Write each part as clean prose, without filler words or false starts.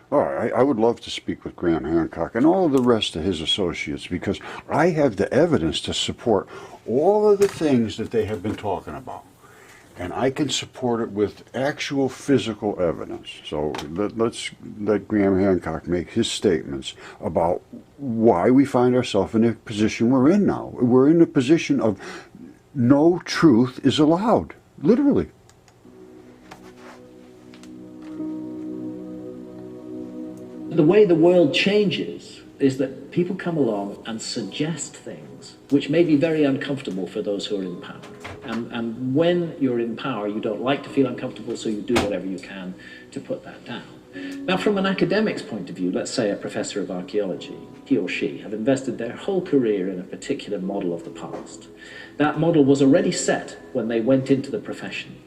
All right, I would love to speak with Graham Hancock and all of the rest of his associates because I have the evidence to support all of the things that they have been talking about. And I can support it with actual physical evidence. So let's let Graham Hancock make his statements about why we find ourselves in the position we're in now. We're in a position of no truth is allowed, literally. The way the world changes is that people come along and suggest things which may be very uncomfortable for those who are in power. And when you're in power, you don't like to feel uncomfortable, so you do whatever you can to put that down. Now, from an academic's point of view, let's say a professor of archaeology, he or she have invested their whole career in a particular model of the past. That model was already set when they went into the profession.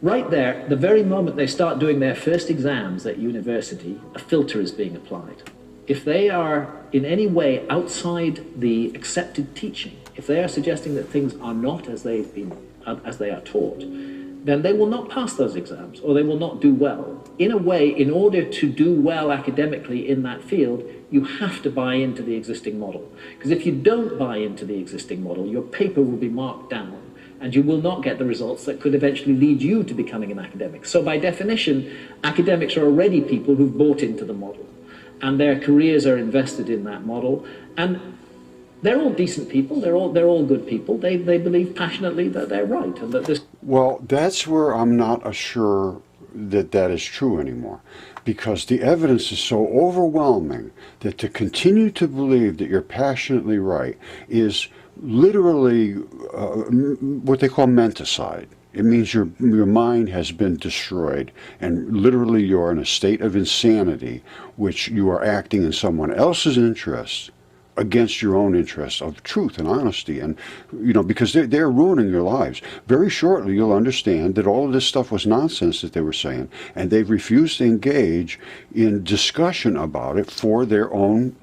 Right there, the very moment they start doing their first exams at university, a filter is being applied. If they are in any way outside the accepted teaching, if they are suggesting that things are not as they are taught, then they will not pass those exams or they will not do well. In a way, in order to do well academically in that field, you have to buy into the existing model. Because if you don't buy into the existing model, your paper will be marked down and you will not get the results that could eventually lead you to becoming an academic. So by definition, academics are already people who've bought into the model and their careers are invested in that model. And they're all decent people, they're all good people. They believe passionately that they're right and that this... Well, that's where I'm not sure that that is true anymore, because the evidence is so overwhelming that to continue to believe that you're passionately right is literally what they call menticide. It means your mind has been destroyed, and literally you're in a state of insanity, which you are acting in someone else's interest against your own interests of truth and honesty, and because they're ruining your lives. Very shortly you'll understand that all of this stuff was nonsense that they were saying, and they've refused to engage in discussion about it for their own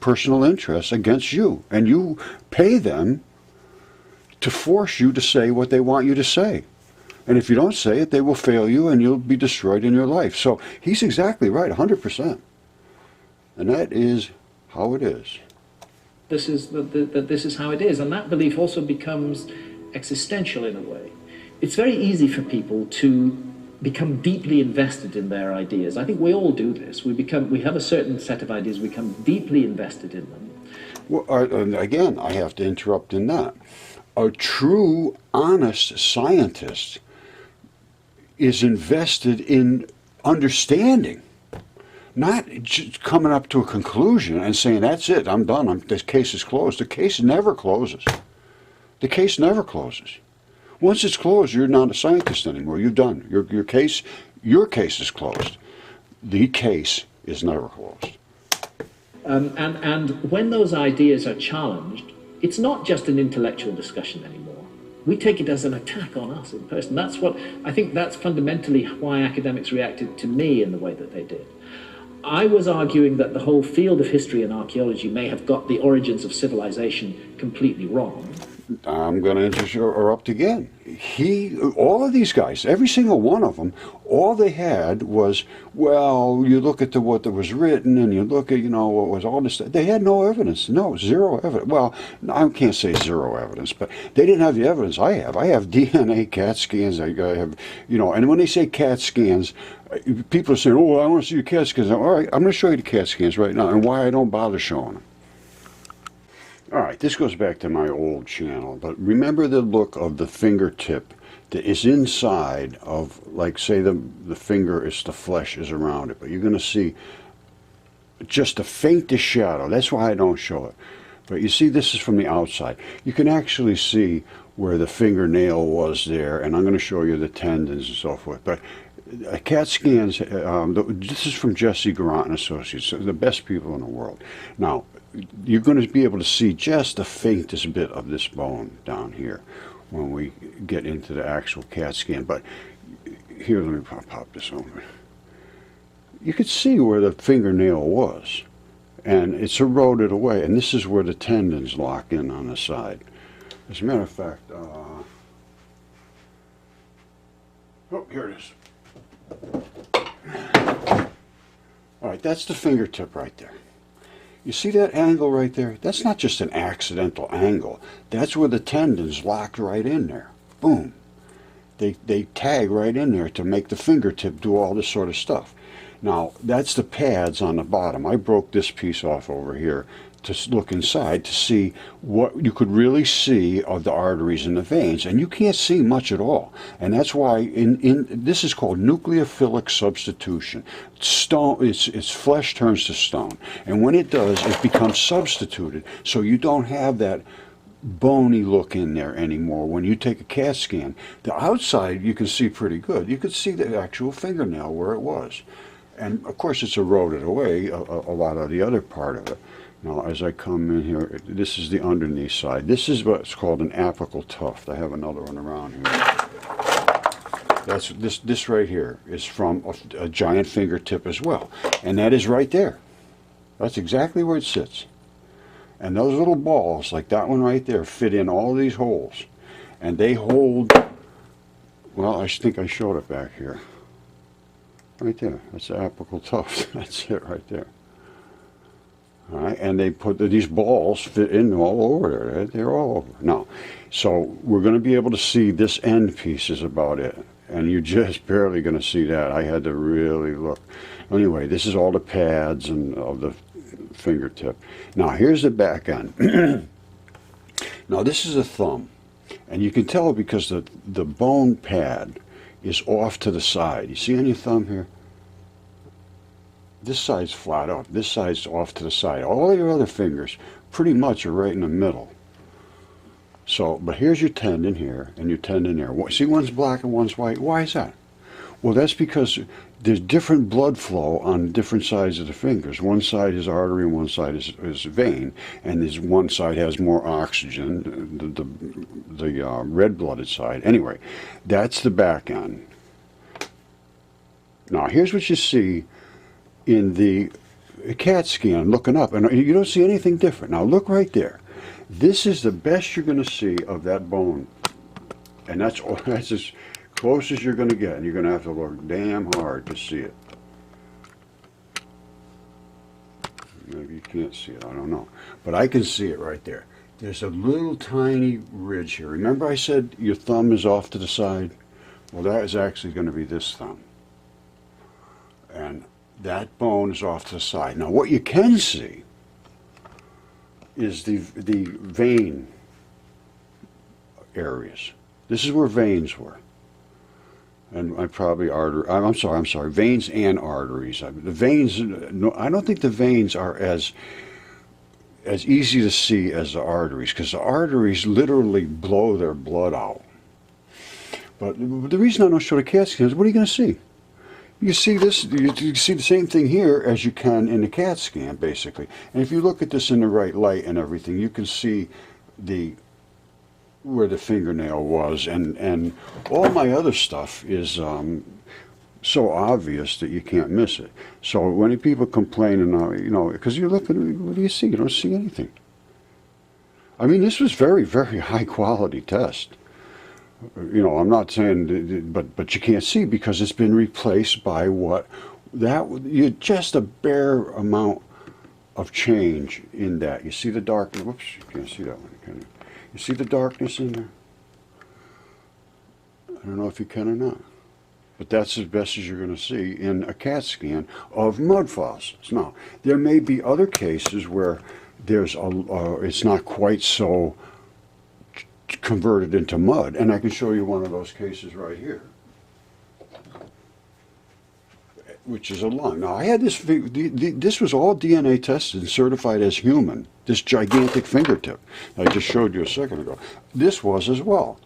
personal interests against you, and you pay them to force you to say what they want you to say. And if you don't say it, they will fail you and you'll be destroyed in your life. So he's exactly right, 100%. And that is how it is. This is how it is, and that belief also becomes existential in a way. It's very easy for people to become deeply invested in their ideas. I think we all do this. We have a certain set of ideas, we become deeply invested in them. Well, and again, I have to interrupt in that. A true, honest scientist is invested in understanding. Not just coming up to a conclusion and saying, that's it, I'm done, this case is closed. The case never closes. The case never closes. Once it's closed, you're not a scientist anymore. You're done. Your case is closed. The case is never closed. And when those ideas are challenged, it's not just an intellectual discussion anymore. We take it as an attack on us in person. I think that's fundamentally why academics reacted to me in the way that they did. I was arguing that the whole field of history and archaeology may have got the origins of civilization completely wrong. I'm going to interrupt again. All of these guys, every single one of them, all they had was, well, you look at what was written and you look at, what was all this. They had no evidence. No, zero evidence. Well, I can't say zero evidence, but they didn't have the evidence I have. I have DNA, CAT scans. I have, and when they say CAT scans, people are saying, oh, I want to see your CAT scans. All right, I'm going to show you the CAT scans right now and why I don't bother showing them. All right, this goes back to my old channel, but remember the look of the fingertip that is inside of, like, say the finger is, the flesh is around it, but you're going to see just the faintest shadow. That's why I don't show it. But you see, this is from the outside. You can actually see where the fingernail was there, and I'm going to show you the tendons and so forth. But CAT scans, this is from Jesse Garant and Associates, the best people in the world. Now, you're going to be able to see just the faintest bit of this bone down here when we get into the actual CAT scan. But here, let me pop this over. You could see where the fingernail was, and it's eroded away, and this is where the tendons lock in on the side. As a matter of fact, oh, here it is. All right, that's the fingertip right there. You see that angle right there? That's not just an accidental angle. That's where the tendons locked right in there. Boom. They tag right in there to make the fingertip do all this sort of stuff. Now, that's the pads on the bottom. I broke this piece off over here to look inside to see what you could really see of the arteries and the veins, and you can't see much at all. And that's why this is called nucleophilic substitution. Stone, its flesh turns to stone, and when it does, it becomes substituted, so you don't have that bony look in there anymore. When you take a CAT scan, the outside you can see pretty good. You could see the actual fingernail where it was. And of course it's eroded away, a lot of the other part of it. Now as I come in here, this is the underneath side. This is what's called an apical tuft. I have another one around here. That's this right here is from a giant fingertip as well. And that is right there. That's exactly where it sits. And those little balls, like that one right there, fit in all these holes. And they hold, well, I think I showed it back here. Right there. That's the apical tuft. That's it right there. All right, and they put these balls fit in all over there. They're all over. Now, so we're going to be able to see this end piece is about it. And you're just barely going to see that. I had to really look. Anyway, this is all the pads and of the fingertip. Now here's the back end. Now this is a thumb, and you can tell because the bone pad is off to the side. You see on your thumb here? This side's flat up. This side's off to the side. All your other fingers pretty much are right in the middle. So, but here's your tendon here and your tendon there. See, one's black and one's white. Why is that? Well, that's because there's different blood flow on different sides of the fingers. One side is artery and one side is vein, and this one side has more oxygen, the red-blooded side. Anyway, that's the back end. Now, here's what you see in the CAT scan looking up, and you don't see anything different. Now, look right there. This is the best you're going to see of that bone, and that's as close as you're going to get, and you're going to have to look damn hard to see it. Maybe you can't see it, I don't know. But I can see it right there. There's a little tiny ridge here. Remember I said your thumb is off to the side? Well, that is actually going to be this thumb. And that bone is off to the side. Now what you can see is the vein areas. This is where veins were. And I probably I'm sorry, veins and arteries. The veins, no, I don't think the veins are as easy to see as the arteries, because the arteries literally blow their blood out. But the reason I don't show the CAT scan is, what are you going to see? You see this, you see the same thing here as you can in the CAT scan, basically. And if you look at this in the right light and everything, you can see where the fingernail was, and all my other stuff is so obvious that you can't miss it. So when people complain, and you know, because you look at it, what do you see? You don't see anything. I mean, this was very, very high quality test. You know, I'm not saying, but you can't see because it's been replaced by you just a bare amount of change in that. You see the darkness. Whoops, you can't see that one, can you? You see the darkness in there? I don't know if you can or not. But that's as best as you're going to see in a CAT scan of mud fossils. Now, there may be other cases where it's not quite so converted into mud, and I can show you one of those cases right here, which is a lung. Now, I had this was all DNA tested and certified as human, this gigantic fingertip I just showed you a second ago. This was as well.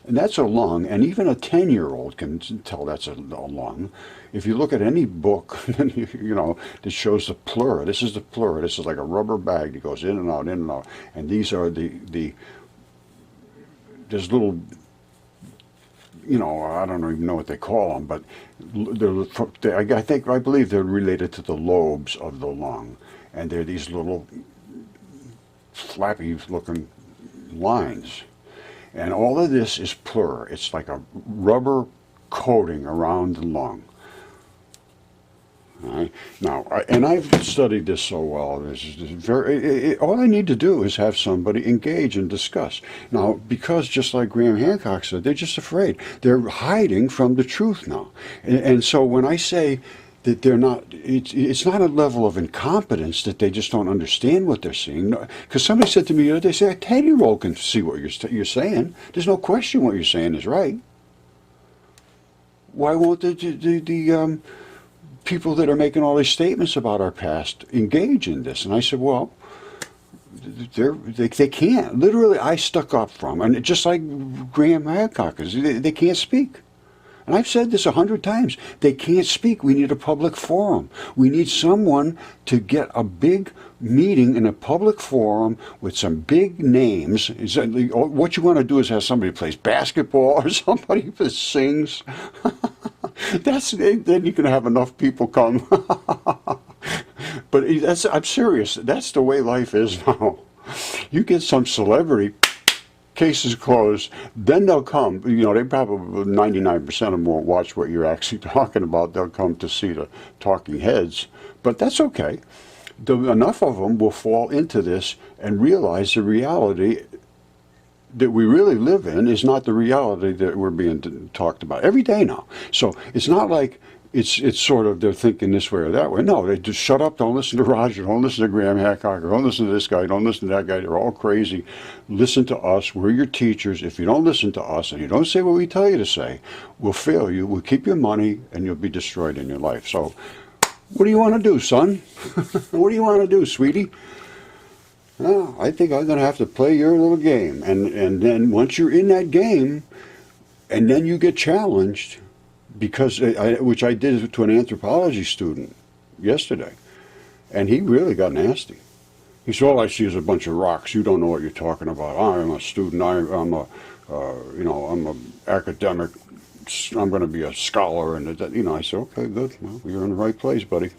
And that's a lung, and even a 10-year-old can tell that's a lung. If you look at any book, you know, that shows the pleura. This is the pleura. This is like a rubber bag that goes in and out, in and out. And these are there's little, you know, I don't even know what they call them, but I believe they're related to the lobes of the lung, and they're these little flappy-looking lines, and all of this is pleura. It's like a rubber coating around the lung. Right? Now, and I've studied this so well. All I need to do is have somebody engage and discuss. Now, because just like Graham Hancock said, they're just afraid. They're hiding from the truth now. And so when I say that they're not, it's not a level of incompetence that they just don't understand what they're seeing. Because somebody said to me the other day, say, a 10-year-old can see what you're saying. There's no question what you're saying is right. Why won't the people that are making all these statements about our past engage in this? And I said, well, they can't. Literally, I stuck up from them. And just like Graham Hancock is, they can't speak. And I've said this 100 times. They can't speak. We need a public forum. We need someone to get a big meeting in a public forum with some big names. What you want to do is have somebody who plays basketball or somebody that sings. Then you can have enough people come. But I'm serious. That's the way life is now. You get some celebrity, case is closed, then they'll come. They probably 99% of them won't watch what you're actually talking about. They'll come to see the talking heads. But that's okay. Enough of them will fall into this and realize the reality that we really live in is not the reality that we're being talked about every day now. So it's not like it's sort of they're thinking this way or that way. No, they just shut up, don't listen to Roger, don't listen to Graham Hancock, or don't listen to this guy, don't listen to that guy. They're all crazy. Listen to us. We're your teachers. If you don't listen to us and you don't say what we tell you to say, we'll fail you, we'll keep your money, and you'll be destroyed in your life. So what do you want to do, son? What do you want to do, sweetie? Well, I think I'm going to have to play your little game. And then once you're in that game, and then you get challenged, because which I did to an anthropology student yesterday, and he really got nasty. He said, all I see is a bunch of rocks. You don't know what you're talking about. I'm a student. I'm a academic. I'm going to be a scholar. And I said, okay, good. Well, you're in the right place, buddy.